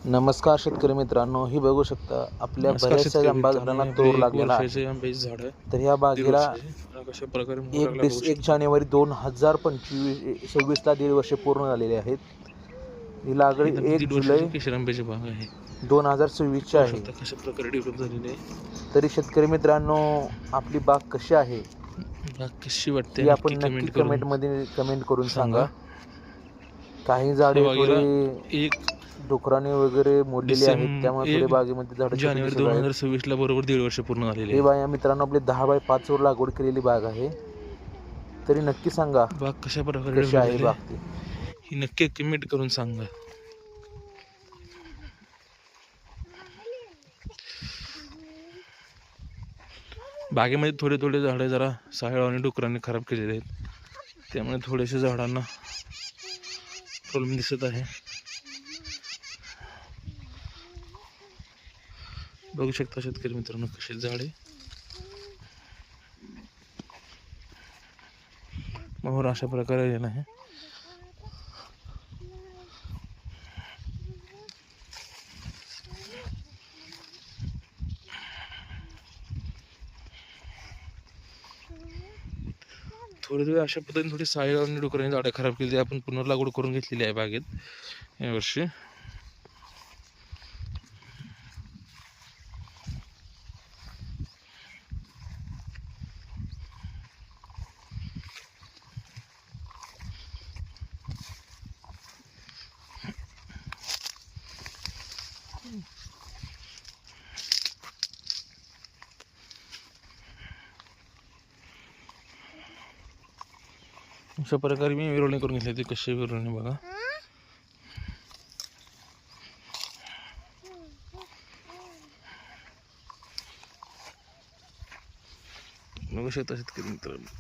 नमस्कार शेतकरी मित्रांनो, ही बघू शकता आपल्या नमस्कार बऱ्याचशा शेतकरी आंबा मित्रांनो, झाडांना आपले तोड एक लागलेला आहे. वर्षाचे आंब्याचे झाड आहे. तर ह्या दीड बागेला वर्षाचे कशा प्रकारे मोहर लागला बघू 1 शकता. जानेवारी 2026ला 1.5 वर्षे पूर्ण झालेले आहेत. ही लागवड ही 1 दीड जुलै वर्षाची केशर आंब्याची बाग आहे. 2024ची पाहू आहे. शकता कशा प्रकारे डेव्हलप झालेली आहे. तरी शेतकरी मित्रांनो, आपली बाग कशी आहे बाग कशी वाटते ही आपण नक्की कमेंट करून कमेंट करून सांगा. सांगा. काही ह्या झाडे बागेला थोडी 1 डुकराने वगैरे मोडलेली आहेत, त्यामुळे थोडे बागेमध्ये झाडं छोटी जानेवारी दिसत आहेत. 2026ला बरोबर दीड वर्ष पूर्ण झालेले हे आहे. बाग मित्रांनो आपली 10 बाय 5 वर लागवड केलेली बाग आहे. तरी नक्की सांगा बाग कशा प्रकारे कशी डेव्हलप आहे झाली बाग ती. ही नक्की कमेंट करून सांगा. बागेमध्ये थोडे थोडे झाडे जरा सायळ आणि डुकरांनी खराब केलेले आहेत, त्यामुळे थोडेसे झाडांना प्रॉब्लेम दिसत आहे. बघू शकता शेतकरी मित्रांनो कसे झाडे मोहर अशा प्रकारे आलेला आहे. थोडे थोडे अशा पद्धतीने थोडी सायळ आणि डुकरांनी झाडं खराब केली. आपण पुनर्लागवड करून घेतलेली आहे बागेत यावर्षी. अशा प्रकारे मी विरळणी करून घेतली. ती कशी विरळणी बघा. बघू शकता शेतकरी मित्रांनो.